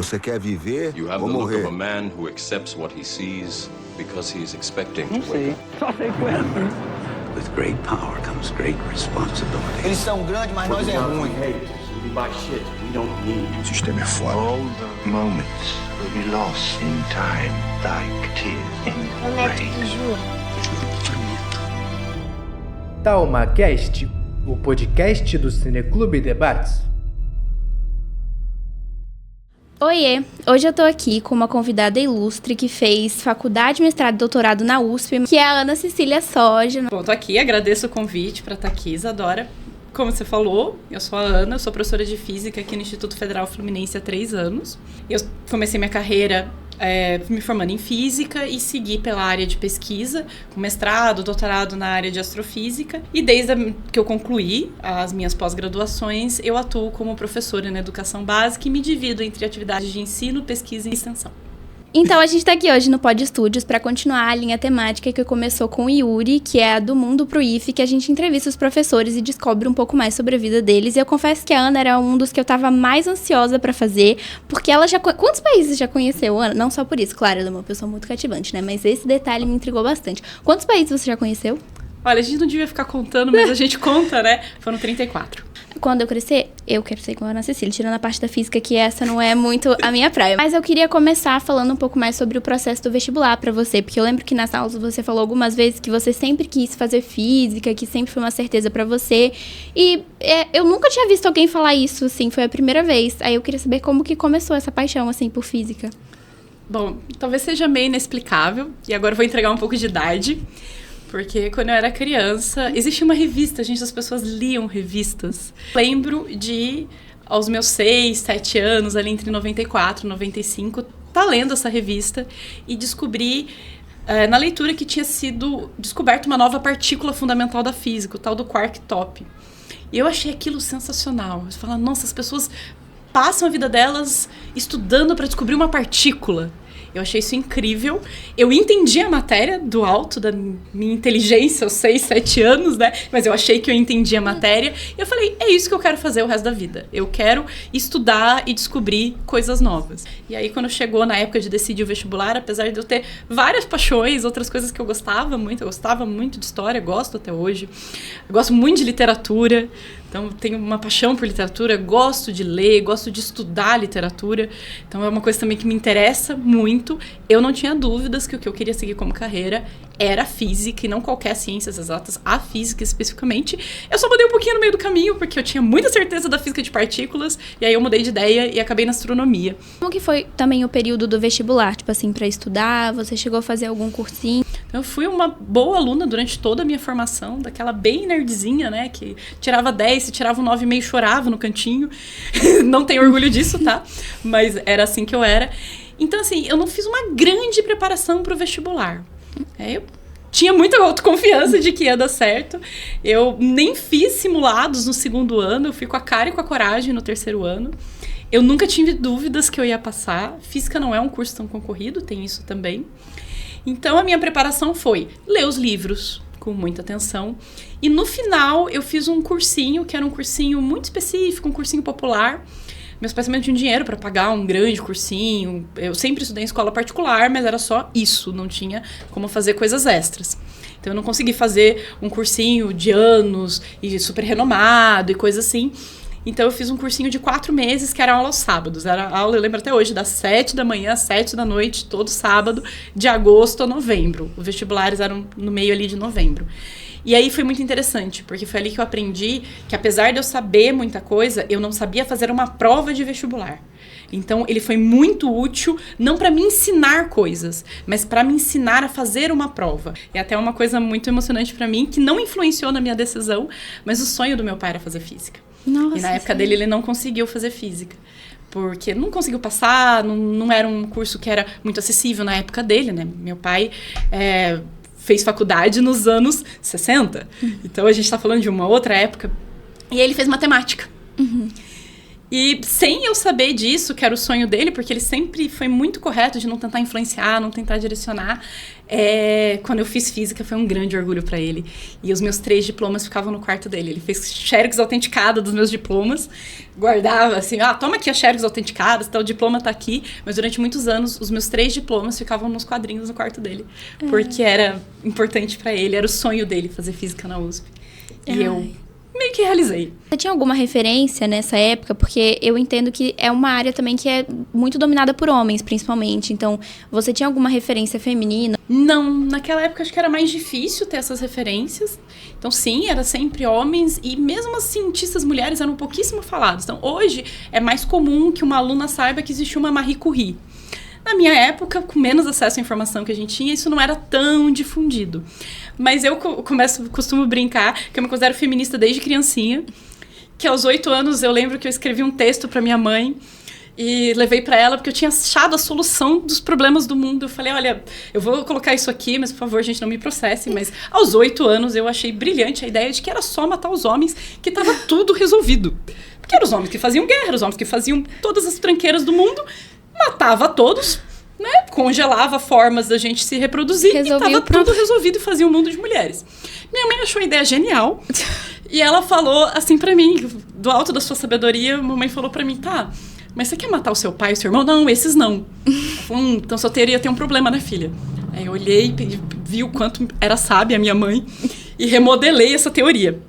Você quer viver You have ou the look of morrer? a man who accepts what he sees because he is expecting Não to wake sei. up. Só sei que foi assim. With great power comes great responsibility. Eles são grandes, mas nós é ruim. O sistema é foda. All the moments will be lost in time, like tears in rain. TalmaCast, o podcast do Cineclube Debates. Oiê, hoje eu tô aqui com uma convidada ilustre que fez faculdade, mestrado e doutorado na USP, que é a Ana Cecília Soja. Bom, tô aqui, agradeço o convite para estar aqui, Isadora. Como você falou, eu sou a Ana, eu sou professora de Física aqui no Instituto Federal Fluminense há 3 anos. Eu comecei minha carreira me formando em Física e segui pela área de pesquisa, com mestrado, doutorado na área de Astrofísica. E desde que eu concluí as minhas pós-graduações, eu atuo como professora na educação básica e me divido entre atividades de ensino, pesquisa e extensão. Então, a gente tá aqui hoje no Pod Studios para continuar a linha temática que começou com o Yuri, que é a do Mundo pro IFE, que a gente entrevista os professores e descobre um pouco mais sobre a vida deles. E eu confesso que a Ana era um dos que eu tava mais ansiosa para fazer, porque ela já... Quantos países já conheceu, Ana? Não só por isso, claro, ela é uma pessoa muito cativante, né? Mas esse detalhe me intrigou bastante. Quantos países você já conheceu? Olha, a gente não devia ficar contando, mas a gente conta, né? Foram 34. Quando eu crescer, eu quero ser igual a Ana Cecília, tirando a parte da física, que essa não é muito a minha praia. Mas eu queria começar falando um pouco mais sobre o processo do vestibular pra você, porque eu lembro que nas aulas você falou algumas vezes que você sempre quis fazer física, que sempre foi uma certeza pra você. E eu nunca tinha visto alguém falar isso, assim, foi a primeira vez. Aí eu queria saber como que começou essa paixão, assim, por física. Bom, talvez seja meio inexplicável, e agora eu vou entregar um pouco de idade. Porque quando eu era criança, existia uma revista, gente, as pessoas liam revistas. Lembro de, aos meus 6, 7 anos, ali entre 94 e 95, tá lendo essa revista e descobri na leitura que tinha sido descoberta uma nova partícula fundamental da física, o tal do quark top. E eu achei aquilo sensacional. Eu falava, nossa, as pessoas passam a vida delas estudando para descobrir uma partícula. Eu achei isso incrível. Eu entendi a matéria do alto da minha inteligência, aos 6, 7 anos, né? Mas eu achei que eu entendi a matéria. E eu falei, é isso que eu quero fazer o resto da vida. Eu quero estudar e descobrir coisas novas. E aí, quando chegou na época de decidir o vestibular, apesar de eu ter várias paixões, outras coisas que eu gostava muito de história, gosto até hoje. Eu gosto muito de literatura. Então, tenho uma paixão por literatura, gosto de ler, gosto de estudar literatura. Então, é uma coisa também que me interessa muito. Eu não tinha dúvidas que o que eu queria seguir como carreira era a física, e não qualquer ciências exatas, a física especificamente. Eu só mudei um pouquinho no meio do caminho, porque eu tinha muita certeza da física de partículas, e aí eu mudei de ideia e acabei na astronomia. Como que foi também o período do vestibular? Tipo assim, pra estudar, você chegou a fazer algum cursinho? Eu fui uma boa aluna durante toda a minha formação, daquela bem nerdzinha, né, que tirava 10, se tirava um 9,5 chorava no cantinho. Não tenho orgulho disso, tá? Mas era assim que eu era. Então, assim, eu não fiz uma grande preparação pro vestibular. Eu tinha muita autoconfiança de que ia dar certo. Eu nem fiz simulados no 2º ano, eu fui com a cara e com a coragem no 3º ano. Eu nunca tive dúvidas que eu ia passar. Física não é um curso tão concorrido, tem isso também. Então, a minha preparação foi ler os livros com muita atenção. E no final, eu fiz um cursinho, que era um cursinho muito específico, um cursinho popular. Meus pais também não tinham dinheiro para pagar um grande cursinho. Eu sempre estudei em escola particular, mas era só isso, não tinha como fazer coisas extras. Então, eu não consegui fazer um cursinho de anos e super renomado e coisa assim. Então, eu fiz um cursinho de 4 meses, que era aula aos sábados. Era aula, eu lembro até hoje, das 7 da manhã às 7 da noite, todo sábado, de agosto a novembro. Os vestibulares eram no meio ali de novembro. E aí foi muito interessante, porque foi ali que eu aprendi que, apesar de eu saber muita coisa, eu não sabia fazer uma prova de vestibular. Então, ele foi muito útil, não para me ensinar coisas, mas para me ensinar a fazer uma prova. E até uma coisa muito emocionante para mim, que não influenciou na minha decisão, mas o sonho do meu pai era fazer física. Nossa, e na época dele, ele não conseguiu fazer física. Porque não conseguiu passar, não era um curso que era muito acessível na época dele, né? Meu pai fez faculdade nos anos 60. Então, a gente está falando de uma outra época. E ele fez matemática. E sem eu saber disso, que era o sonho dele, porque ele sempre foi muito correto de não tentar influenciar, não tentar direcionar, quando eu fiz física foi um grande orgulho para ele. E os meus 3 diplomas ficavam no quarto dele. Ele fez xerox autenticada dos meus diplomas, guardava assim, toma aqui a xerox autenticada, o diploma tá aqui. Mas durante muitos anos, os meus 3 diplomas ficavam nos quadrinhos no quarto dele. Porque era importante para ele, era o sonho dele fazer física na USP. E eu meio que realizei. Você tinha alguma referência nessa época? Porque eu entendo que é uma área também que é muito dominada por homens, principalmente. Então, você tinha alguma referência feminina? Não, naquela época acho que era mais difícil ter essas referências. Então, sim, era sempre homens. E mesmo as cientistas mulheres eram pouquíssimo faladas. Então, hoje é mais comum que uma aluna saiba que existe uma Marie Curie. Na minha época, com menos acesso à informação que a gente tinha, isso não era tão difundido. Mas eu costumo brincar que eu me considero feminista desde criancinha, que aos 8 anos eu lembro que eu escrevi um texto para minha mãe e levei para ela porque eu tinha achado a solução dos problemas do mundo. Eu falei, olha, eu vou colocar isso aqui, mas por favor, gente, não me processe. Mas aos 8 anos eu achei brilhante a ideia de que era só matar os homens, que estava tudo resolvido. Porque eram os homens que faziam guerra, eram os homens que faziam todas as tranqueiras do mundo, matava todos, né? Congelava formas da gente se reproduzir e tava tudo resolvido e fazia um mundo de mulheres. Minha mãe achou a ideia genial e ela falou assim pra mim, do alto da sua sabedoria, a mamãe falou pra mim, tá, mas você quer matar o seu pai e o seu irmão? Não, esses não. Falei, então sua teoria tem um problema, né, filha? Aí eu olhei, vi o quanto era sábia a minha mãe e remodelei essa teoria.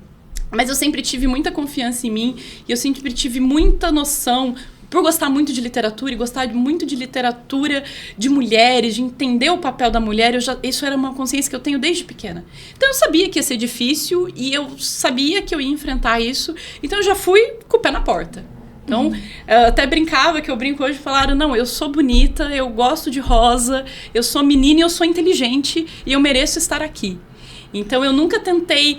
Mas eu sempre tive muita confiança em mim e eu sempre tive muita noção, por gostar muito de literatura e gostar muito de literatura de mulheres, de entender o papel da mulher, isso era uma consciência que eu tenho desde pequena. Então eu sabia que ia ser difícil e eu sabia que eu ia enfrentar isso, então eu já fui com o pé na porta. Então, eu até brincava, que eu brinco hoje, falaram, não, eu sou bonita, eu gosto de rosa, eu sou menina e eu sou inteligente e eu mereço estar aqui. Então eu nunca tentei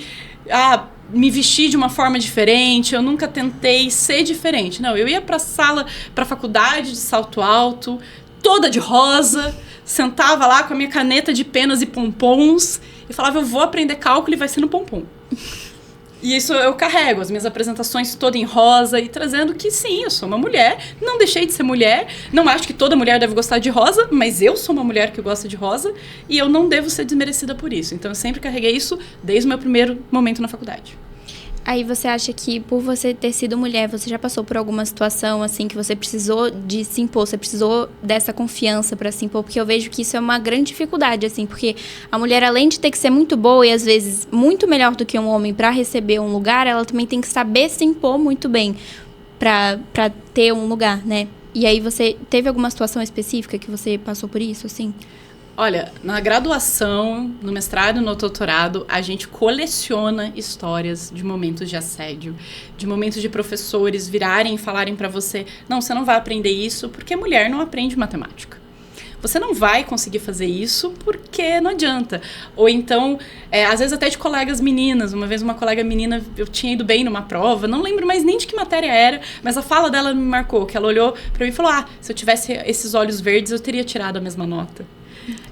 me vestir de uma forma diferente, eu nunca tentei ser diferente. Não, eu ia pra sala, pra faculdade de salto alto, toda de rosa, sentava lá com a minha caneta de penas e pompons e falava, eu vou aprender cálculo e vai ser no pompom. E isso eu carrego, as minhas apresentações todas em rosa e trazendo que sim, eu sou uma mulher, não deixei de ser mulher, não acho que toda mulher deve gostar de rosa, mas eu sou uma mulher que gosta de rosa e eu não devo ser desmerecida por isso. Então eu sempre carreguei isso desde o meu primeiro momento na faculdade. Aí você acha que por você ter sido mulher, você já passou por alguma situação assim que você precisou de se impor, você precisou dessa confiança pra se impor? Porque eu vejo que isso é uma grande dificuldade, assim, porque a mulher, além de ter que ser muito boa e às vezes muito melhor do que um homem pra receber um lugar, ela também tem que saber se impor muito bem pra ter um lugar, né? E aí você teve alguma situação específica que você passou por isso, assim? Olha, na graduação, no mestrado e no doutorado, a gente coleciona histórias de momentos de assédio, de momentos de professores virarem e falarem pra você, não, você não vai aprender isso porque mulher não aprende matemática. Você não vai conseguir fazer isso porque não adianta. Ou então, às vezes até de colegas meninas. Uma vez uma colega menina, eu tinha ido bem numa prova, não lembro mais nem de que matéria era, mas a fala dela me marcou, que ela olhou pra mim e falou, se eu tivesse esses olhos verdes, eu teria tirado a mesma nota.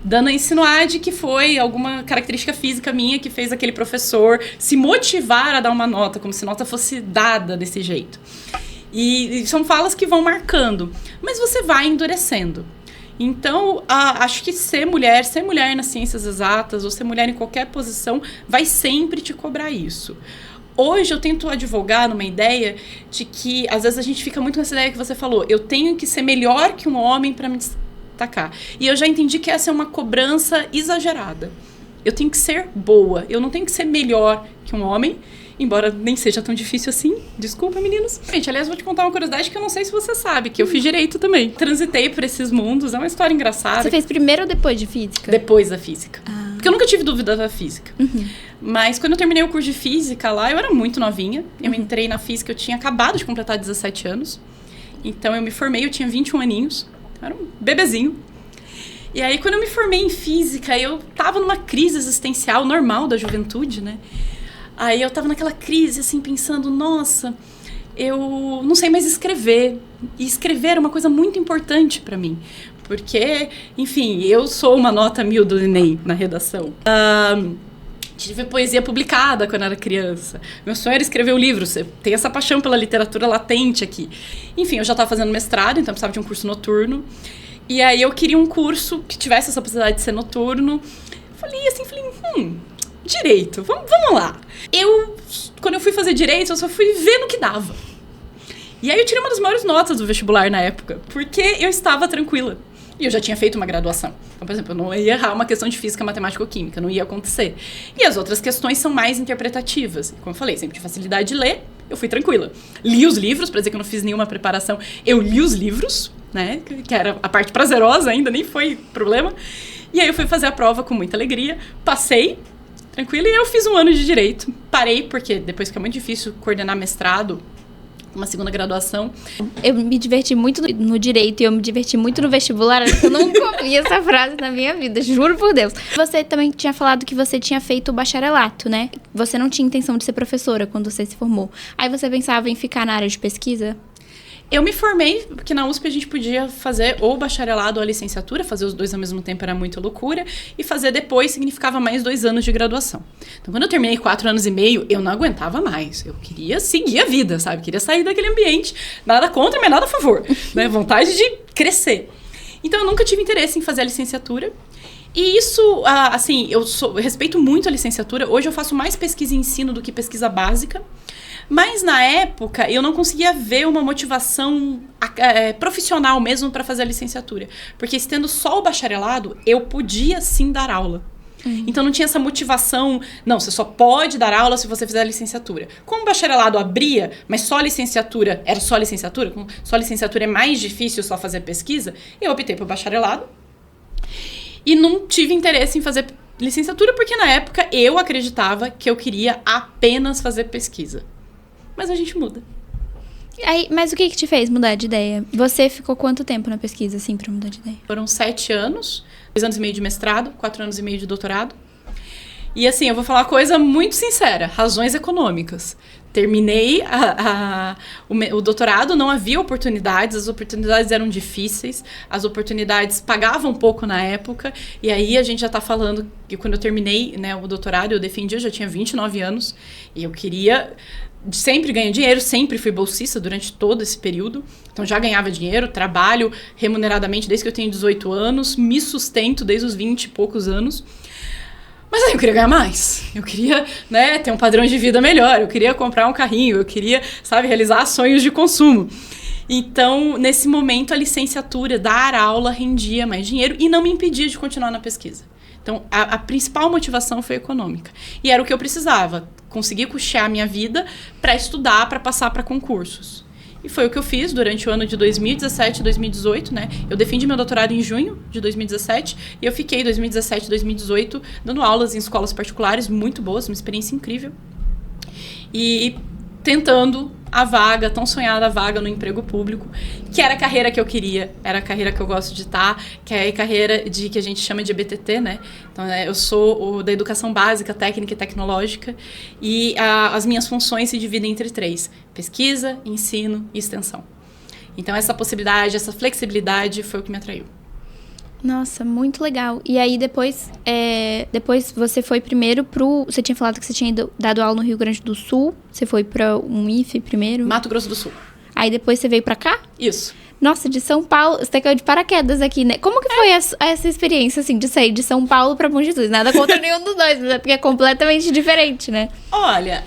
Dando a insinuar de que foi alguma característica física minha que fez aquele professor se motivar a dar uma nota, como se nota fosse dada desse jeito. E são falas que vão marcando, mas você vai endurecendo. Então, acho que ser mulher nas ciências exatas ou ser mulher em qualquer posição vai sempre te cobrar isso. Hoje eu tento advogar numa ideia de que, às vezes a gente fica muito nessa ideia que você falou, eu tenho que ser melhor que um homem para me destacar. E eu já entendi que essa é uma cobrança exagerada. Eu tenho que ser boa, eu não tenho que ser melhor que um homem, embora nem seja tão difícil assim. Desculpa, meninos. Gente, aliás, vou te contar uma curiosidade que eu não sei se você sabe, que eu fiz direito também. Transitei por esses mundos, é uma história engraçada. Você fez primeiro ou depois de física? Depois da física. Porque eu nunca tive dúvida da física. Mas quando eu terminei o curso de física lá, eu era muito novinha. Eu entrei na física, eu tinha acabado de completar 17 anos. Então eu me formei, eu tinha 21 aninhos. Eu era um bebezinho. E aí, quando eu me formei em física, eu tava numa crise existencial normal da juventude, né? Aí eu tava naquela crise, assim, pensando, nossa, eu não sei mais escrever. E escrever era uma coisa muito importante pra mim. Porque, enfim, eu sou uma nota 1000 do Enem na redação. de ver poesia publicada quando era criança. Meu sonho era escrever um livro. Você tem essa paixão pela literatura latente aqui. Enfim, eu já estava fazendo mestrado, então eu precisava de um curso noturno. E aí eu queria um curso que tivesse essa possibilidade de ser noturno. Falei, direito, vamos lá. Quando eu fui fazer direito, eu só fui ver no que dava. E aí eu tirei uma das maiores notas do vestibular na época, porque eu estava tranquila. E eu já tinha feito uma graduação. Então, por exemplo, eu não ia errar uma questão de física, matemática ou química, não ia acontecer. E as outras questões são mais interpretativas. Como eu falei, sempre tive facilidade de ler, eu fui tranquila. Li os livros, pra dizer que eu não fiz nenhuma preparação, eu li os livros, né? Que era a parte prazerosa ainda, nem foi problema. E aí eu fui fazer a prova com muita alegria, passei, tranquila, e eu fiz um ano de direito. Parei, porque depois que é muito difícil coordenar mestrado, uma segunda graduação. Eu me diverti muito no direito e eu me diverti muito no vestibular. Eu nunca ouvi essa frase na minha vida, juro por Deus. Você também tinha falado que você tinha feito o bacharelato, né? Você não tinha intenção de ser professora quando você se formou. Aí você pensava em ficar na área de pesquisa? Eu me formei, porque na USP a gente podia fazer ou bacharelado ou a licenciatura, fazer os dois ao mesmo tempo era muita loucura, e fazer depois significava mais 2 anos de graduação. Então, quando eu terminei 4 anos e meio, eu não aguentava mais. Eu queria seguir a vida, sabe? Queria sair daquele ambiente. Nada contra, mas nada a favor. Né? Vontade de crescer. Então, eu nunca tive interesse em fazer a licenciatura. E isso, assim, eu respeito muito a licenciatura. Hoje eu faço mais pesquisa e ensino do que pesquisa básica. Mas, na época, eu não conseguia ver uma motivação profissional mesmo para fazer a licenciatura. Porque, tendo só o bacharelado, eu podia, sim, dar aula. Então, não tinha essa motivação... Não, você só pode dar aula se você fizer a licenciatura. Como o bacharelado abria, mas só a licenciatura... Era só a licenciatura? Como só a licenciatura é mais difícil só fazer pesquisa, eu optei por bacharelado. E não tive interesse em fazer licenciatura, porque, na época, eu acreditava que eu queria apenas fazer pesquisa. Mas a gente muda. Aí, mas o que te fez mudar de ideia? Você ficou quanto tempo na pesquisa, assim, pra mudar de ideia? Foram 7 anos, 2 anos e meio de mestrado, 4 anos e meio de doutorado. E assim, eu vou falar uma coisa muito sincera, razões econômicas. Terminei o doutorado, não havia oportunidades, as oportunidades eram difíceis, as oportunidades pagavam pouco na época, e aí a gente já está falando que quando eu terminei, né, o doutorado, eu já tinha 29 anos, e eu queria... Sempre ganhei dinheiro, sempre fui bolsista durante todo esse período. Então já ganhava dinheiro, trabalho remuneradamente desde que eu tenho 18 anos, me sustento desde os 20 e poucos anos. Mas aí eu queria ganhar mais. Eu queria, né, ter um padrão de vida melhor, eu queria comprar um carrinho, eu queria, sabe, realizar sonhos de consumo. Então, nesse momento, a licenciatura, dar aula, rendia mais dinheiro e não me impedia de continuar na pesquisa. Então, a principal motivação foi econômica. E era o que eu precisava, conseguir custear a minha vida para estudar, para passar para concursos. E foi o que eu fiz durante o ano de 2017 e 2018, né? Eu defendi meu doutorado em junho de 2017 e eu fiquei 2017 e 2018 dando aulas em escolas particulares muito boas, uma experiência incrível. E tentando a vaga, tão sonhada vaga no emprego público, que era a carreira que eu queria, era a carreira que eu gosto de estar, que é a carreira que a gente chama de EBTT, né? Então, eu sou da educação básica, técnica e tecnológica, e as minhas funções se dividem entre 3, pesquisa, ensino e extensão. Então, essa possibilidade, essa flexibilidade foi o que me atraiu. Nossa, muito legal. E aí, depois você foi primeiro Você tinha falado que você tinha dado aula no Rio Grande do Sul. Você foi pra um IFE primeiro? Mato Grosso do Sul. Aí, depois você veio pra cá? Isso. Nossa, de São Paulo. Você caiu de paraquedas aqui, né? Como que foi essa experiência, assim, de sair de São Paulo pra Bom Jesus? Nada contra nenhum dos dois, mas é porque é completamente diferente, né? Olha,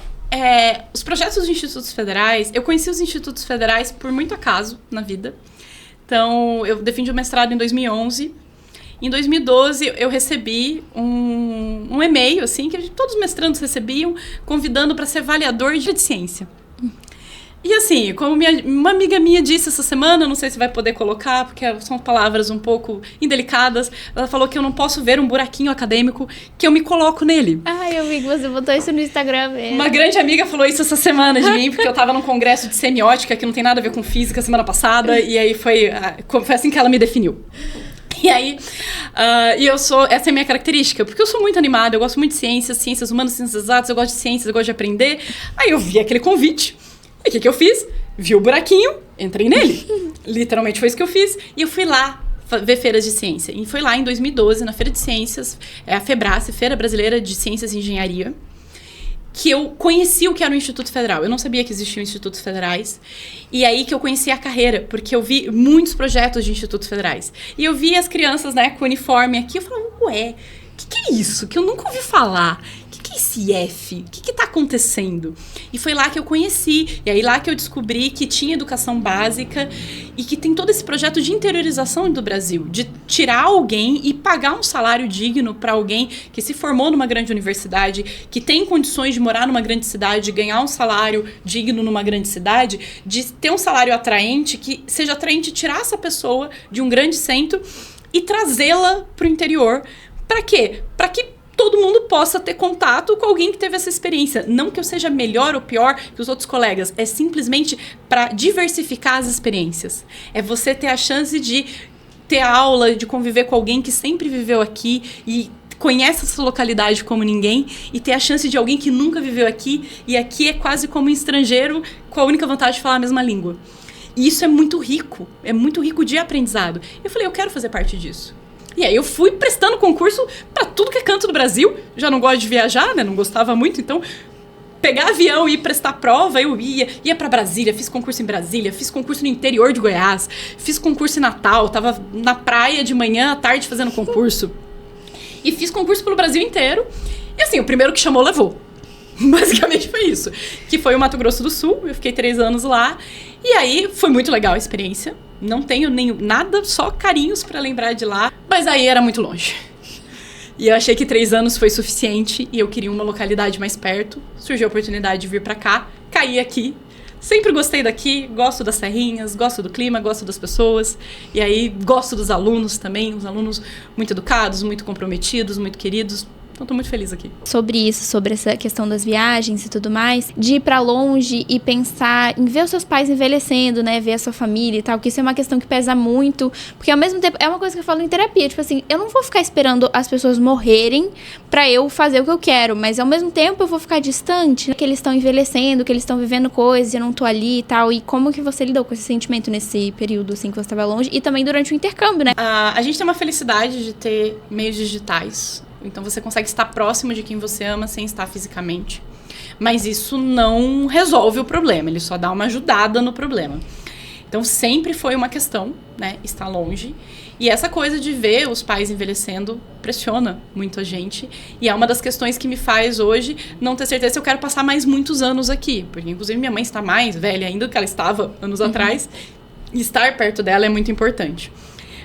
os projetos dos institutos federais... Eu conheci os institutos federais por muito acaso na vida. Então, eu defendi o mestrado em 2011... Em 2012, eu recebi um e-mail, assim, que todos os mestrandos recebiam, convidando para ser avaliador de ciência. E assim, como uma amiga minha disse essa semana, não sei se vai poder colocar, porque são palavras um pouco indelicadas, ela falou que eu não posso ver um buraquinho acadêmico, que eu me coloco nele. Ai, eu vi que você botou isso no Instagram mesmo. Uma grande amiga falou isso essa semana de mim, porque eu tava num congresso de semiótica, que não tem nada a ver com física, semana passada, e aí foi assim que ela me definiu. E aí, essa é a minha característica, porque eu sou muito animada, eu gosto muito de ciências humanas, ciências exatas, eu gosto de ciências, eu gosto de aprender. Aí eu vi aquele convite, e o que eu fiz? Vi o buraquinho, entrei nele. Literalmente foi isso que eu fiz, e eu fui lá ver feiras de ciência. E foi lá em 2012, na Feira de Ciências, a FEBRACE, Feira Brasileira de Ciências e Engenharia, que eu conheci o que era o Instituto Federal. Eu não sabia que existiam institutos federais. E aí que eu conheci a carreira, porque eu vi muitos projetos de institutos federais. E eu vi as crianças, né, com uniforme aqui, eu falava, ué, o que é isso? Que eu nunca ouvi falar. O que é esse F? O que tá acontecendo? E foi lá que eu conheci. E aí lá que eu descobri que tinha educação básica e que tem todo esse projeto de interiorização do Brasil, de tirar alguém e pagar um salário digno para alguém que se formou numa grande universidade, que tem condições de morar numa grande cidade, de ganhar um salário digno numa grande cidade, de ter um salário atraente, que seja atraente tirar essa pessoa de um grande centro e trazê-la para o interior. Para quê? Para que todo mundo possa ter contato com alguém que teve essa experiência. Não que eu seja melhor ou pior que os outros colegas. É simplesmente para diversificar as experiências. É você ter a chance de ter aula, de conviver com alguém que sempre viveu aqui e conhece essa localidade como ninguém, e ter a chance de alguém que nunca viveu aqui, e aqui é quase como um estrangeiro com a única vantagem de falar a mesma língua. E isso é muito rico de aprendizado. Eu falei, eu quero fazer parte disso. E aí eu fui prestando concurso pra tudo que é canto do Brasil. Já não gosto de viajar, né? Não gostava muito, então pegar avião e ir prestar prova, eu ia pra Brasília, fiz concurso em Brasília, fiz concurso no interior de Goiás, fiz concurso em Natal, tava na praia de manhã à tarde fazendo concurso. E fiz concurso pelo Brasil inteiro. E assim, o primeiro que chamou, levou. Basicamente foi isso. Que foi o Mato Grosso do Sul, eu fiquei 3 anos lá. E aí foi muito legal a experiência. Não tenho nada, só carinhos pra lembrar de lá. Mas aí era muito longe. E eu achei que 3 anos foi suficiente e eu queria uma localidade mais perto. Surgiu a oportunidade de vir pra cá, caí aqui. Sempre gostei daqui, gosto das serrinhas, gosto do clima, gosto das pessoas. E aí gosto dos alunos também, os alunos muito educados, muito comprometidos, muito queridos. Então, tô muito feliz aqui. Sobre isso, sobre essa questão das viagens e tudo mais, de ir pra longe e pensar em ver os seus pais envelhecendo, né? Ver a sua família e tal, que isso é uma questão que pesa muito. Porque, ao mesmo tempo, é uma coisa que eu falo em terapia. Tipo assim, eu não vou ficar esperando as pessoas morrerem pra eu fazer o que eu quero. Mas, ao mesmo tempo, eu vou ficar distante, né? Que eles estão envelhecendo, que eles estão vivendo coisas e eu não tô ali e tal. E como que você lidou com esse sentimento nesse período, assim, que você tava longe? E também durante o intercâmbio, né? A gente tem uma felicidade de ter meios digitais. Então, você consegue estar próximo de quem você ama sem estar fisicamente. Mas isso não resolve o problema, ele só dá uma ajudada no problema. Então, sempre foi uma questão, né, estar longe. E essa coisa de ver os pais envelhecendo pressiona muito a gente. E é uma das questões que me faz hoje não ter certeza se eu quero passar mais muitos anos aqui. Porque, inclusive, minha mãe está mais velha ainda do que ela estava anos atrás. E estar perto dela é muito importante.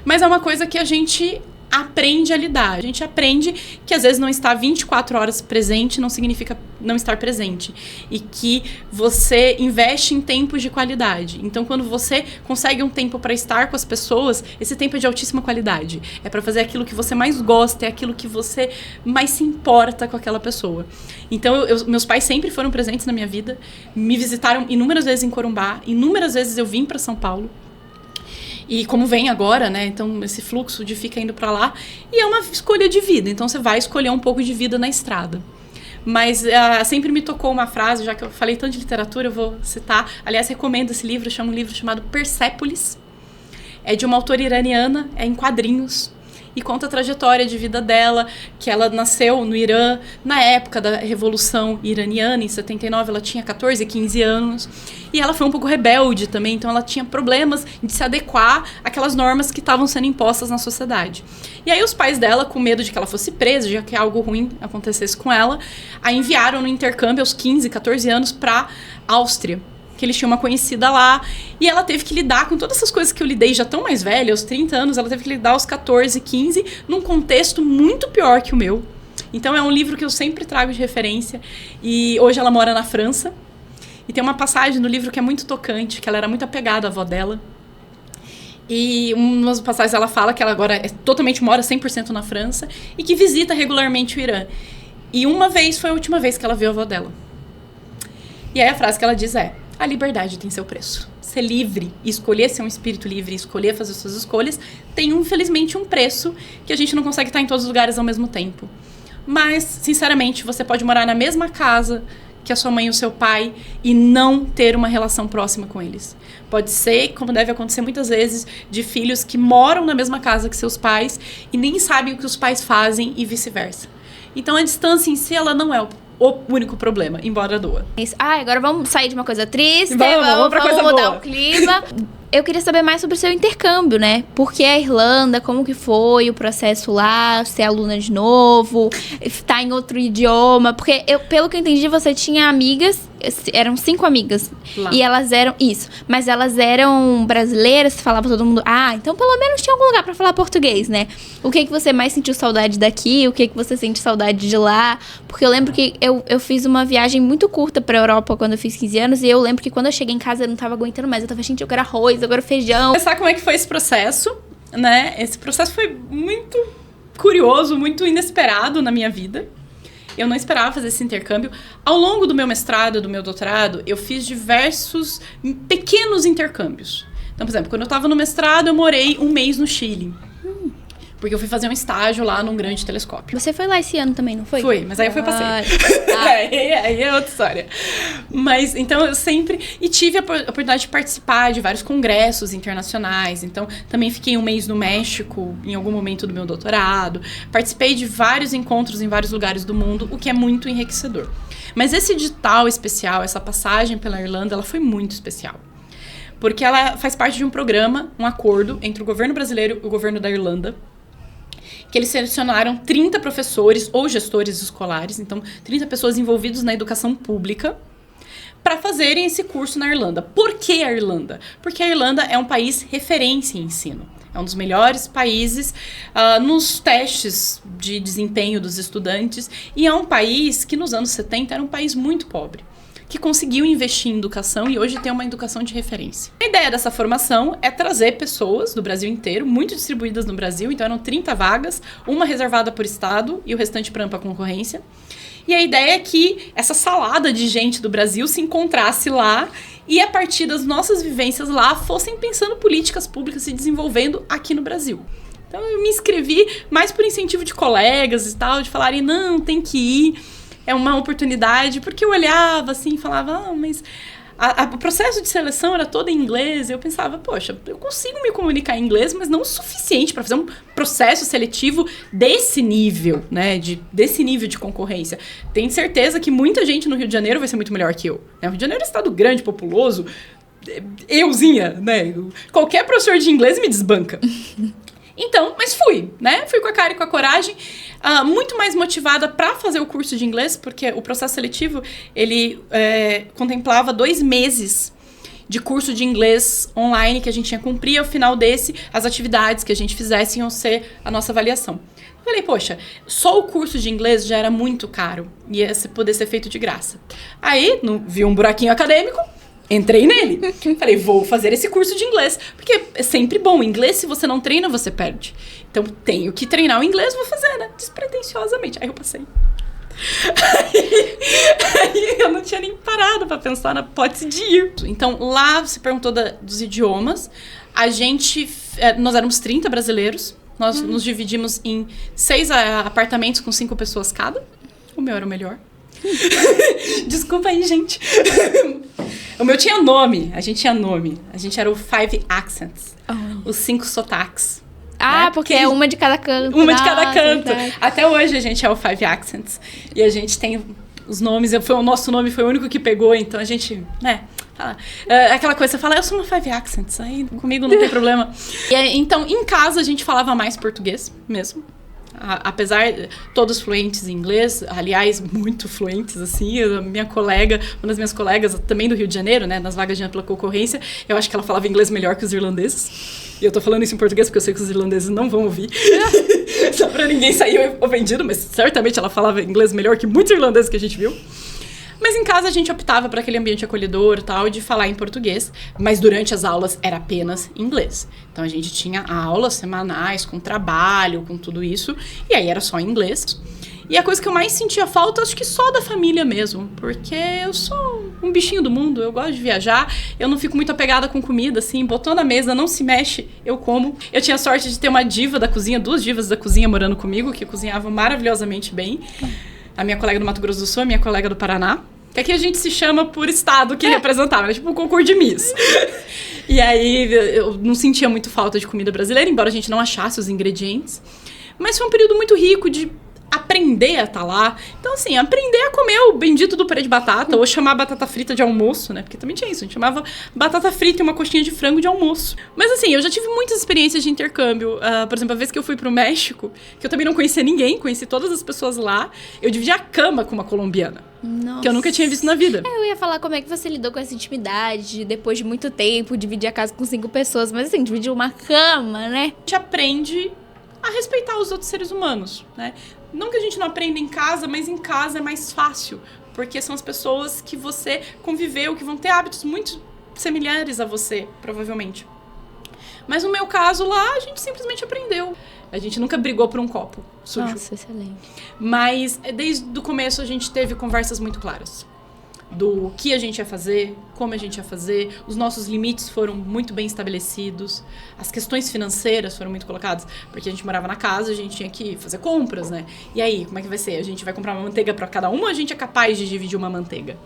Mas é uma coisa que a gente aprende a lidar. A gente aprende que às vezes não estar 24 horas presente não significa não estar presente. E que você investe em tempos de qualidade. Então, quando você consegue um tempo para estar com as pessoas, esse tempo é de altíssima qualidade. É para fazer aquilo que você mais gosta, é aquilo que você mais se importa com aquela pessoa. Então, meus pais sempre foram presentes na minha vida. Me visitaram inúmeras vezes em Corumbá. Inúmeras vezes eu vim para São Paulo. E como vem agora, né? Então, esse fluxo de fica indo pra lá. E é uma escolha de vida. Então, você vai escolher um pouco de vida na estrada. Mas sempre me tocou uma frase, já que eu falei tanto de literatura, eu vou citar. Aliás, recomendo esse livro, chama um livro chamado Persépolis. É de uma autora iraniana, é em quadrinhos. E conta a trajetória de vida dela, que ela nasceu no Irã, na época da Revolução Iraniana, em 79, ela tinha 14, 15 anos. E ela foi um pouco rebelde também, então ela tinha problemas de se adequar àquelas normas que estavam sendo impostas na sociedade. E aí os pais dela, com medo de que ela fosse presa, já que algo ruim acontecesse com ela, a enviaram no intercâmbio aos 15, 14 anos para Áustria. Que eles tinham uma conhecida lá, e ela teve que lidar com todas essas coisas que eu lidei já tão mais velha, aos 30 anos, ela teve que lidar aos 14, 15, num contexto muito pior que o meu. Então é um livro que eu sempre trago de referência, e hoje ela mora na França, e tem uma passagem no livro que é muito tocante, que ela era muito apegada à avó dela, e uma das passagens ela fala que ela agora totalmente mora 100% na França, e que visita regularmente o Irã. E uma vez foi a última vez que ela viu a avó dela. E aí a frase que ela diz é: a liberdade tem seu preço. Ser livre, escolher ser um espírito livre, escolher fazer suas escolhas, tem, infelizmente, um preço que a gente não consegue estar em todos os lugares ao mesmo tempo. Mas, sinceramente, você pode morar na mesma casa que a sua mãe e o seu pai e não ter uma relação próxima com eles. Pode ser, como deve acontecer muitas vezes, de filhos que moram na mesma casa que seus pais e nem sabem o que os pais fazem e vice-versa. Então a distância em si, ela não é o único problema, embora doa. Agora vamos sair de uma coisa triste, vamos pra coisa mudar boa. o clima. Eu queria saber mais sobre o seu intercâmbio, né? Por que a Irlanda? Como que foi o processo lá? Ser aluna de novo? Estar em outro idioma? Porque, pelo que eu entendi, você tinha amigas, eram 5 amigas. Lá. E elas eram, isso, mas elas eram brasileiras, falava todo mundo, então pelo menos tinha algum lugar pra falar português, né? O que você mais sentiu saudade daqui? O que você sente saudade de lá? Porque eu lembro que eu fiz uma viagem muito curta pra Europa quando eu fiz 15 anos, e eu lembro que quando eu cheguei em casa eu não tava aguentando mais, eu tava, gente, eu quero arroz, eu quero feijão. Pensar como é que foi esse processo, né? Esse processo foi muito curioso, muito inesperado na minha vida. Eu não esperava fazer esse intercâmbio. Ao longo do meu mestrado, do meu doutorado, eu fiz diversos pequenos intercâmbios. Então, por exemplo, quando eu estava no mestrado, eu morei 1 mês no Chile. Porque eu fui fazer um estágio lá num grande telescópio. Você foi lá esse ano também, não foi? Fui, mas aí eu fui passeio. Aí é outra história. Mas, então, eu sempre... E tive a oportunidade de participar de vários congressos internacionais. Então, também fiquei 1 mês no México, em algum momento do meu doutorado. Participei de vários encontros em vários lugares do mundo, o que é muito enriquecedor. Mas esse edital especial, essa passagem pela Irlanda, ela foi muito especial. Porque ela faz parte de um programa, um acordo entre o governo brasileiro e o governo da Irlanda, que eles selecionaram 30 professores ou gestores escolares, então 30 pessoas envolvidas na educação pública, para fazerem esse curso na Irlanda. Por que a Irlanda? Porque a Irlanda é um país referência em ensino. É um dos melhores países nos testes de desempenho dos estudantes, e é um país que nos anos 70 era um país muito pobre, que conseguiu investir em educação e hoje tem uma educação de referência. A ideia dessa formação é trazer pessoas do Brasil inteiro, muito distribuídas no Brasil, então eram 30 vagas, uma reservada por estado e o restante para ampla concorrência. E a ideia é que essa salada de gente do Brasil se encontrasse lá e, a partir das nossas vivências lá, fossem pensando políticas públicas se desenvolvendo aqui no Brasil. Então eu me inscrevi mais por incentivo de colegas e tal, de falarem, não, tem que ir. É uma oportunidade, porque eu olhava assim e falava, mas o processo de seleção era todo em inglês, e eu pensava, poxa, eu consigo me comunicar em inglês, mas não o suficiente para fazer um processo seletivo desse nível, né, desse nível de concorrência. Tenho certeza que muita gente no Rio de Janeiro vai ser muito melhor que eu. O Rio de Janeiro é um estado grande, populoso, euzinha, né, qualquer professor de inglês me desbanca. Então, mas fui, né? Fui com a cara e com a coragem, muito mais motivada para fazer o curso de inglês, porque o processo seletivo, ele contemplava 2 meses de curso de inglês online que a gente ia cumprir, e ao final desse, as atividades que a gente fizesse iam ser a nossa avaliação. Eu falei, poxa, só o curso de inglês já era muito caro, ia poder ser feito de graça. Aí, vi um buraquinho acadêmico, entrei nele. Falei, vou fazer esse curso de inglês. Porque é sempre bom. Inglês, se você não treina, você perde. Então, tenho que treinar o inglês, vou fazer, né? Despretensiosamente. Aí eu passei. Aí eu não tinha nem parado pra pensar na hipótese de ir. Então, lá, você perguntou dos idiomas. Nós éramos 30 brasileiros. Nós nos dividimos em 6 apartamentos com 5 pessoas cada. O meu era o melhor. Desculpa aí, gente. O meu tinha nome. A gente tinha nome. A gente era o 5 Accents. Os 5 sotaques. Né? Porque é uma de cada canto. Uma de cada canto. Verdade. Até hoje a gente é o 5 Accents. E a gente tem os nomes. O nosso nome foi o único que pegou. Então a gente, né... aquela coisa, você fala, eu sou uma 5 Accents. Aí comigo não tem problema. Então, em casa a gente falava mais português mesmo. Apesar de todos fluentes em inglês, aliás, muito fluentes, assim, uma das minhas colegas, também do Rio de Janeiro, né, nas vagas de ampla concorrência, eu acho que ela falava inglês melhor que os irlandeses, e eu tô falando isso em português porque eu sei que os irlandeses não vão ouvir, só pra ninguém sair ofendido, mas certamente ela falava inglês melhor que muitos irlandeses que a gente viu. Mas em casa a gente optava por aquele ambiente acolhedor e tal, de falar em português, mas durante as aulas era apenas inglês. Então a gente tinha aulas semanais, com trabalho, com tudo isso, e aí era só inglês. E a coisa que eu mais sentia falta, acho que só da família mesmo, porque eu sou um bichinho do mundo, eu gosto de viajar, eu não fico muito apegada com comida, assim, botou na mesa, não se mexe, eu como. Eu tinha sorte de ter uma diva da cozinha, 2 divas da cozinha morando comigo, que cozinhavam maravilhosamente bem. A minha colega do Mato Grosso do Sul, a minha colega do Paraná. Que aqui a gente se chama por estado que representava, era tipo um concurso de Miss. E aí eu não sentia muito falta de comida brasileira, embora a gente não achasse os ingredientes. Mas foi um período muito rico de aprender a estar lá. Então, assim, aprender a comer o bendito do purê de batata, ou chamar batata frita de almoço, né? Porque também tinha isso, a gente chamava batata frita e uma coxinha de frango de almoço. Mas, assim, eu já tive muitas experiências de intercâmbio. Por exemplo, a vez que eu fui pro México, que eu também não conhecia ninguém, conheci todas as pessoas lá, eu dividi a cama com uma colombiana. Nossa. Que eu nunca tinha visto na vida. Eu ia falar como é que você lidou com essa intimidade, depois de muito tempo, dividir a casa com 5 pessoas, mas assim, dividir uma cama, né? A gente aprende a respeitar os outros seres humanos, né? Não que a gente não aprenda em casa, mas em casa é mais fácil, porque são as pessoas que você conviveu, que vão ter hábitos muito similares a você, provavelmente. Mas no meu caso lá, a gente simplesmente aprendeu. A gente nunca brigou por um copo sujo. Nossa, excelente. Mas desde o começo a gente teve conversas muito claras. Do que a gente ia fazer, como a gente ia fazer, os nossos limites foram muito bem estabelecidos, as questões financeiras foram muito colocadas, porque a gente morava na casa, a gente tinha que fazer compras, né? E aí, como é que vai ser? A gente vai comprar uma manteiga para cada uma ou a gente é capaz de dividir uma manteiga?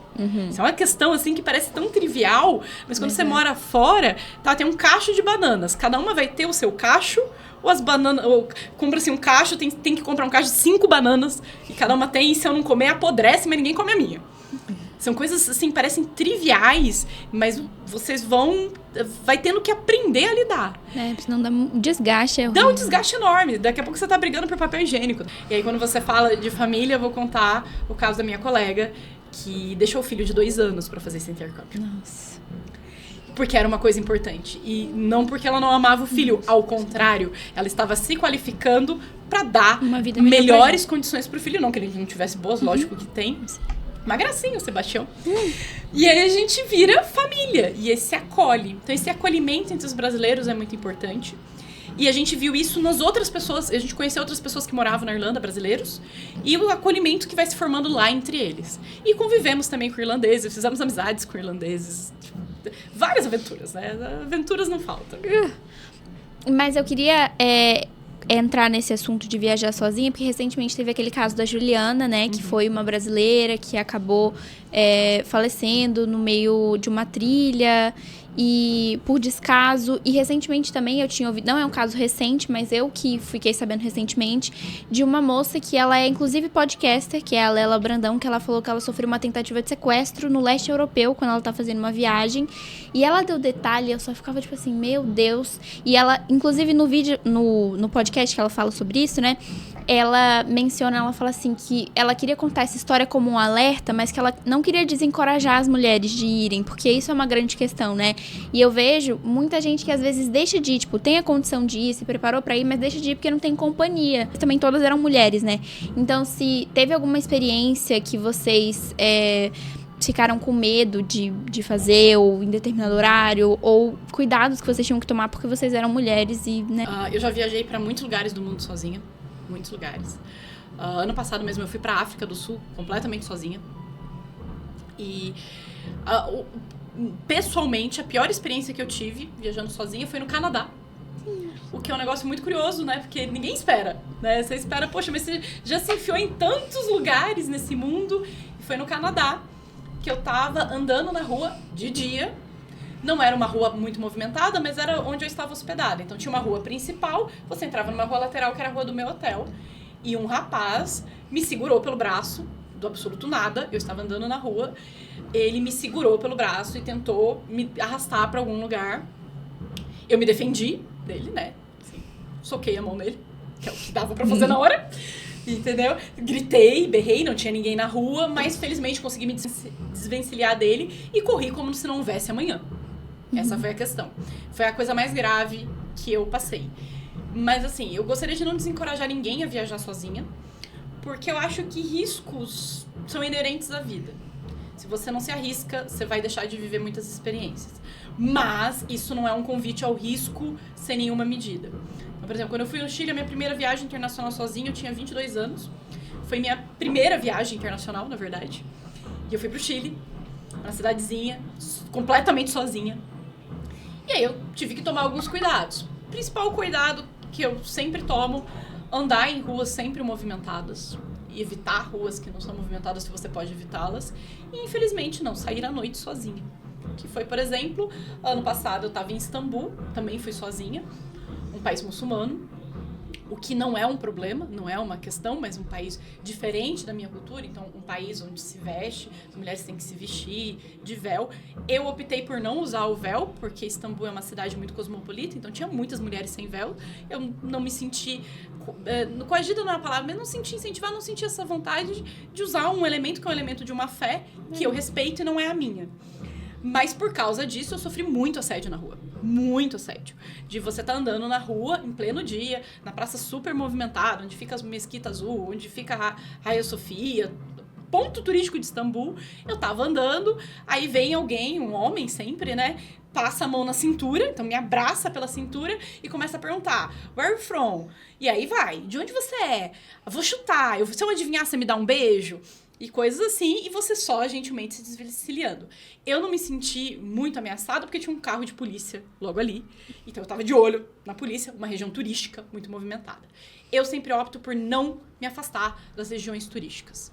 Isso é uma questão, assim, que parece tão trivial, mas quando você mora fora, tá, tem um cacho de bananas, cada uma vai ter o seu cacho, ou as bananas, ou compra-se um cacho, tem que comprar um cacho de 5 bananas, e cada uma tem, e se eu não comer, apodrece, mas ninguém come a minha. São coisas, assim, parecem triviais, mas vocês vai tendo que aprender a lidar. É, senão dá um desgaste. Dá um desgaste enorme. Daqui a pouco você tá brigando por papel higiênico. E aí, quando você fala de família, eu vou contar o caso da minha colega, que deixou o filho de 2 anos pra fazer esse intercâmbio. Nossa. Porque era uma coisa importante. E não porque ela não amava o filho. Ao contrário, ela estava se qualificando pra dar Uma vida melhor melhores condições pro filho. Não que ele não tivesse boas, lógico que tem. Uma gracinha o Sebastião. E aí a gente vira família. E esse acolhe. Então esse acolhimento entre os brasileiros é muito importante. E a gente viu isso nas outras pessoas. A gente conheceu outras pessoas que moravam na Irlanda, brasileiros. E o acolhimento que vai se formando lá entre eles. E convivemos também com irlandeses. Fizemos amizades com irlandeses. Várias aventuras, né? Aventuras não faltam. Mas eu queria entrar nesse assunto de viajar sozinha, porque recentemente teve aquele caso da Juliana, né? Que foi uma brasileira que acabou falecendo no meio de uma trilha e por descaso. E recentemente também eu tinha ouvido, não é um caso recente, mas eu que fiquei sabendo recentemente, de uma moça que ela é inclusive podcaster, que é a Lela Brandão, que ela falou que ela sofreu uma tentativa de sequestro no leste europeu, quando ela tá fazendo uma viagem. E ela deu detalhe, eu só ficava tipo assim, meu Deus. E ela, inclusive no vídeo, no podcast que ela fala sobre isso, né? Ela menciona, ela fala assim, que ela queria contar essa história como um alerta, mas que ela não queria desencorajar as mulheres de irem, porque isso é uma grande questão, né? E eu vejo muita gente que às vezes deixa de ir, tipo, tem a condição de ir, se preparou pra ir, mas deixa de ir porque não tem companhia. Também todas eram mulheres, né? Então, se teve alguma experiência que vocês ficaram com medo de fazer, ou em determinado horário, ou cuidados que vocês tinham que tomar porque vocês eram mulheres e, né? Eu já viajei pra muitos lugares do mundo sozinha. Muitos lugares. Ano passado mesmo eu fui pra África do Sul, completamente sozinha. E pessoalmente, a pior experiência que eu tive viajando sozinha foi no Canadá. O que é um negócio muito curioso, né? Porque ninguém espera, né? Você espera, poxa, mas você já se enfiou em tantos lugares nesse mundo. E foi no Canadá que eu tava andando na rua de dia. Não era uma rua muito movimentada, mas era onde eu estava hospedada. Então tinha uma rua principal, você entrava numa rua lateral, que era a rua do meu hotel. E um rapaz me segurou pelo braço, do absoluto nada. Eu estava andando na rua, ele me segurou pelo braço e tentou me arrastar para algum lugar. Eu me defendi dele, né? Assim, soquei a mão nele, que é o que dava pra fazer na hora. Entendeu? Gritei, berrei, não tinha ninguém na rua, mas felizmente consegui me desvencilhar dele e corri como se não houvesse amanhã. Essa foi a questão. Foi a coisa mais grave que eu passei. Mas, assim, eu gostaria de não desencorajar ninguém a viajar sozinha, porque eu acho que riscos são inerentes à vida. Se você não se arrisca, você vai deixar de viver muitas experiências. Mas isso não é um convite ao risco sem nenhuma medida. Então, por exemplo, quando eu fui ao Chile, a minha primeira viagem internacional sozinha, eu tinha 22 anos. Foi minha primeira viagem internacional, na verdade. E eu fui pro Chile, uma cidadezinha, completamente sozinha. E aí eu tive que tomar alguns cuidados. O principal cuidado que eu sempre tomo, andar em ruas sempre movimentadas. evitar ruas que não são movimentadas se você pode evitá-las. E, infelizmente, não sair à noite sozinha. Que foi, por exemplo, ano passado eu estava em Istambul, também fui sozinha, um país muçulmano, o que não é um problema, não é uma questão, mas um país diferente da minha cultura, então um país onde se veste, as mulheres têm que se vestir de véu. Eu optei por não usar o véu, porque Istambul é uma cidade muito cosmopolita, então tinha muitas mulheres sem véu. Eu não me senti, coagida não é a palavra, mas não senti incentivada, não senti essa vontade de usar um elemento que é um elemento de uma fé que eu respeito e não é a minha. Mas por causa disso eu sofri muito assédio na rua. Muito assédio. De você estar andando na rua em pleno dia, na praça super movimentada, onde fica a Mesquita Azul, onde fica a Hagia Sofia, ponto turístico de Istambul. Eu tava andando, aí vem alguém, um homem sempre, né? Passa a mão na cintura, então me abraça pela cintura e começa a perguntar, where are you from? E aí vai, de onde você é? Eu vou chutar, se eu adivinhar, você me dá um beijo? E coisas assim, e você só gentilmente se desvencilhando. Eu não me senti muito ameaçada porque tinha um carro de polícia logo ali. Então eu tava de olho na polícia, uma região turística muito movimentada. Eu sempre opto por não me afastar das regiões turísticas.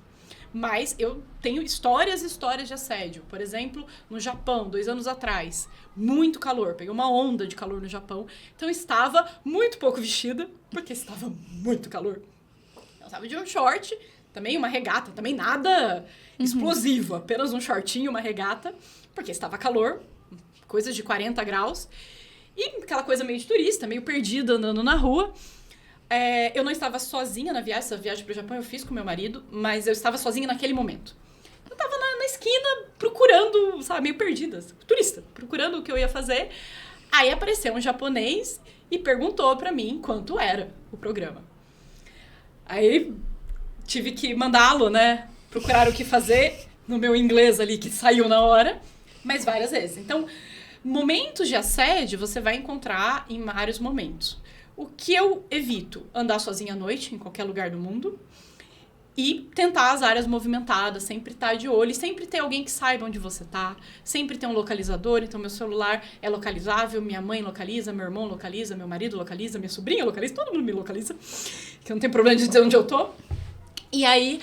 Mas eu tenho histórias e histórias de assédio. Por exemplo, no Japão, 2 anos atrás, muito calor. Peguei uma onda de calor no Japão. Então eu estava muito pouco vestida, porque estava muito calor. Eu estava de um short, também uma regata, também nada explosivo, apenas um shortinho, uma regata, porque estava calor, coisas de 40 graus, e aquela coisa meio de turista, meio perdida andando na rua. Eu não estava sozinha na viagem, essa viagem para o Japão eu fiz com meu marido, mas eu estava sozinha naquele momento. Eu estava na esquina procurando, sabe, meio perdida, turista, procurando o que eu ia fazer. Aí apareceu um japonês e perguntou para mim quanto era o programa. Aí tive que mandá-lo, né, procurar o que fazer no meu inglês ali, que saiu na hora, mas várias vezes. Então, momentos de assédio você vai encontrar em vários momentos. O que eu evito? Andar sozinha à noite, em qualquer lugar do mundo, e tentar as áreas movimentadas, sempre estar de olho, e sempre ter alguém que saiba onde você está, sempre ter um localizador, então meu celular é localizável, minha mãe localiza, meu irmão localiza, meu marido localiza, minha sobrinha localiza, todo mundo me localiza, que eu não tenho problema de dizer onde eu tô. E aí,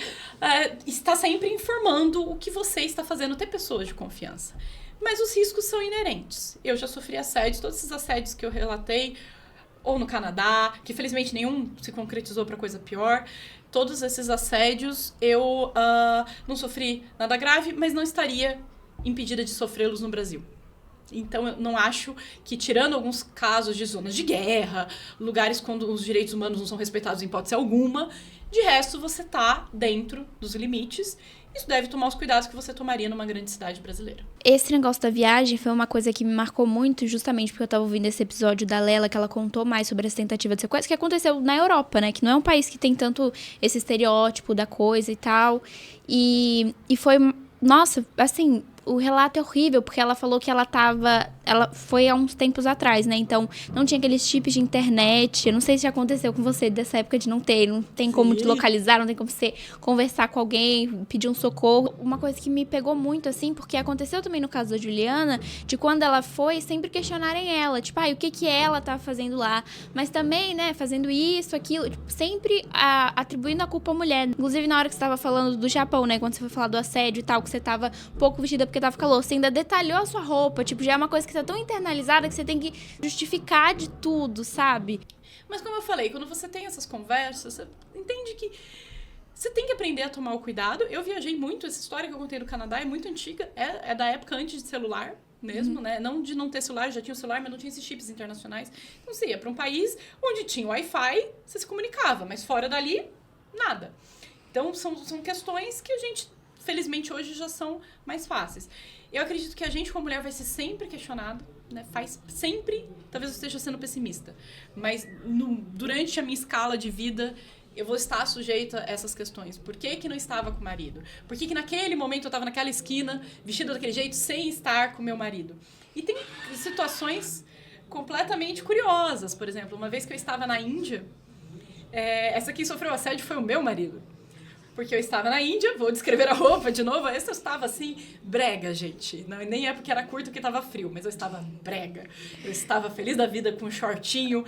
está sempre informando o que você está fazendo, ter pessoas de confiança. Mas os riscos são inerentes. Eu já sofri assédios, todos esses assédios que eu relatei, ou no Canadá, que felizmente nenhum se concretizou para coisa pior. Todos esses assédios eu não sofri nada grave, mas não estaria impedida de sofrê-los no Brasil. Então, eu não acho que, tirando alguns casos de zonas de guerra, lugares quando os direitos humanos não são respeitados em hipótese alguma, de resto, você tá dentro dos limites. Isso deve tomar os cuidados que você tomaria numa grande cidade brasileira. Esse negócio da viagem foi uma coisa que me marcou muito, justamente porque eu tava ouvindo esse episódio da Lela, que ela contou mais sobre essa tentativa de sequestro, que aconteceu na Europa, né? Que não é um país que tem tanto esse estereótipo da coisa e tal. E foi... Nossa, assim... O relato é horrível, porque ela falou que ela foi há uns tempos atrás, né? Então, não tinha aqueles chips de internet. Eu não sei se já aconteceu com você dessa época de não tem como te localizar, não tem como você conversar com alguém, pedir um socorro. Uma coisa que me pegou muito, assim, porque aconteceu também no caso da Juliana, de quando ela foi, sempre questionarem ela. Tipo, o que ela tá fazendo lá? Mas também, né, fazendo isso, aquilo, tipo, sempre atribuindo a culpa à mulher. Inclusive, na hora que você tava falando do Japão, né? Quando você foi falar do assédio e tal, que você tava pouco vestida porque tava calor, você ainda detalhou a sua roupa, tipo, já é uma coisa que tá tão internalizada que você tem que justificar de tudo, sabe? Mas como eu falei, quando você tem essas conversas, você entende que você tem que aprender a tomar o cuidado. Eu viajei muito, essa história que eu contei do Canadá é muito antiga, é da época antes de celular mesmo, né? Não de não ter celular, já tinha o celular, mas não tinha esses chips internacionais. Então você ia pra um país onde tinha Wi-Fi, você se comunicava, mas fora dali, nada. Então são questões que a gente... felizmente hoje já são mais fáceis. Eu acredito que a gente como mulher vai ser sempre questionado, né? Faz sempre, talvez eu esteja sendo pessimista, mas durante a minha escala de vida eu vou estar sujeita a essas questões. Por que não estava com o marido? Por que naquele momento eu estava naquela esquina, vestida daquele jeito, sem estar com meu marido? E tem situações completamente curiosas. Por exemplo, uma vez que eu estava na Índia, essa quem sofreu assédio foi o meu marido. Porque eu estava na Índia, vou descrever a roupa de novo, essa eu estava assim, brega, gente. Não, nem é porque era curto que estava frio, mas eu estava brega. Eu estava feliz da vida com um shortinho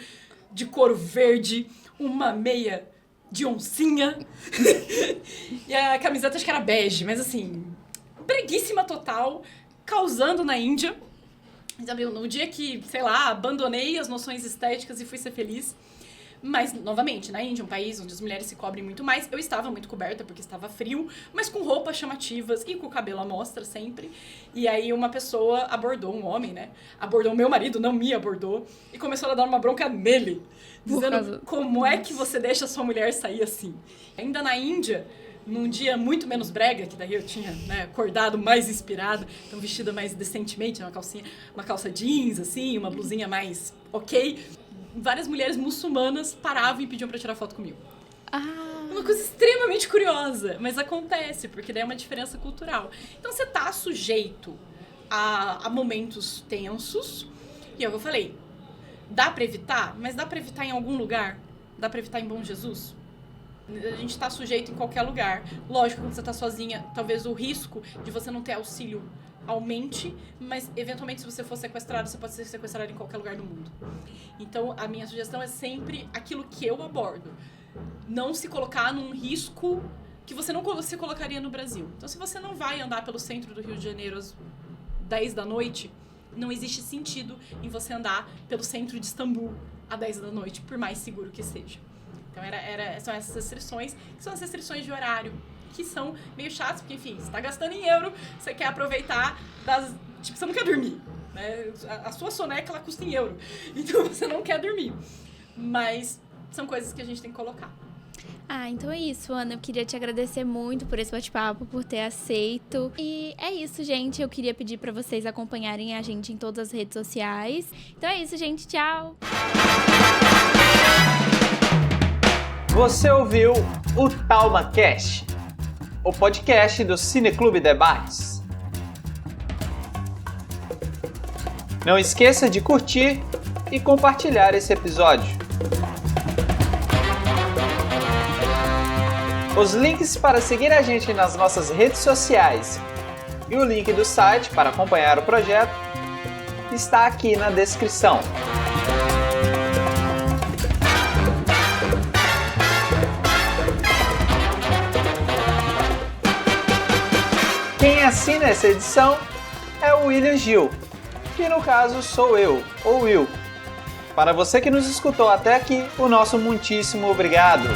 de couro verde, uma meia de oncinha, E a camiseta acho que era bege, mas assim, breguíssima total, causando na Índia. Sabe, no dia que, sei lá, abandonei as noções estéticas e fui ser feliz. Mas, novamente, na Índia, um país onde as mulheres se cobrem muito mais, eu estava muito coberta porque estava frio, mas com roupas chamativas e com o cabelo à mostra sempre. E aí uma pessoa abordou, um homem, né? Abordou o meu marido, não me abordou, e começou a dar uma bronca nele, dizendo como é que você deixa a sua mulher sair assim. Ainda na Índia, num dia muito menos brega, que daí eu tinha, né, acordado mais inspirada, então vestida mais decentemente, uma calça jeans, assim, uma blusinha mais ok. Várias mulheres muçulmanas paravam e pediam pra tirar foto comigo. Uma coisa extremamente curiosa, mas acontece, porque daí é uma diferença cultural. Então você tá sujeito a momentos tensos, e é o que eu falei, dá pra evitar, mas dá pra evitar em algum lugar? Dá pra evitar em Bom Jesus? A gente tá sujeito em qualquer lugar. Lógico, quando você tá sozinha, talvez o risco de você não ter auxílio aumente, mas eventualmente se você for sequestrado, você pode ser sequestrado em qualquer lugar do mundo. Então a minha sugestão é sempre aquilo que eu abordo. Não se colocar num risco que você não se colocaria no Brasil. Então se você não vai andar pelo centro do Rio de Janeiro às 10 da noite, não existe sentido em você andar pelo centro de Istambul às 10 da noite, por mais seguro que seja. Então são essas restrições, que são as restrições de horário, que são meio chatas, porque, enfim, você tá gastando em euro, você quer aproveitar tipo, você não quer dormir, né? A sua soneca, ela custa em euro, então você não quer dormir. Mas são coisas que a gente tem que colocar. Então é isso, Ana. Eu queria te agradecer muito por esse bate-papo, por ter aceito. E é isso, gente. Eu queria pedir pra vocês acompanharem a gente em todas as redes sociais. Então é isso, gente. Tchau! Você ouviu o TalmaCast, o podcast do Cineclube Debates. Não esqueça de curtir e compartilhar esse episódio. Os links para seguir a gente nas nossas redes sociais e o link do site para acompanhar o projeto está aqui na descrição. Quem assina essa edição é o William Gil, que no caso sou eu, ou Will. Para você que nos escutou até aqui, o nosso muitíssimo obrigado.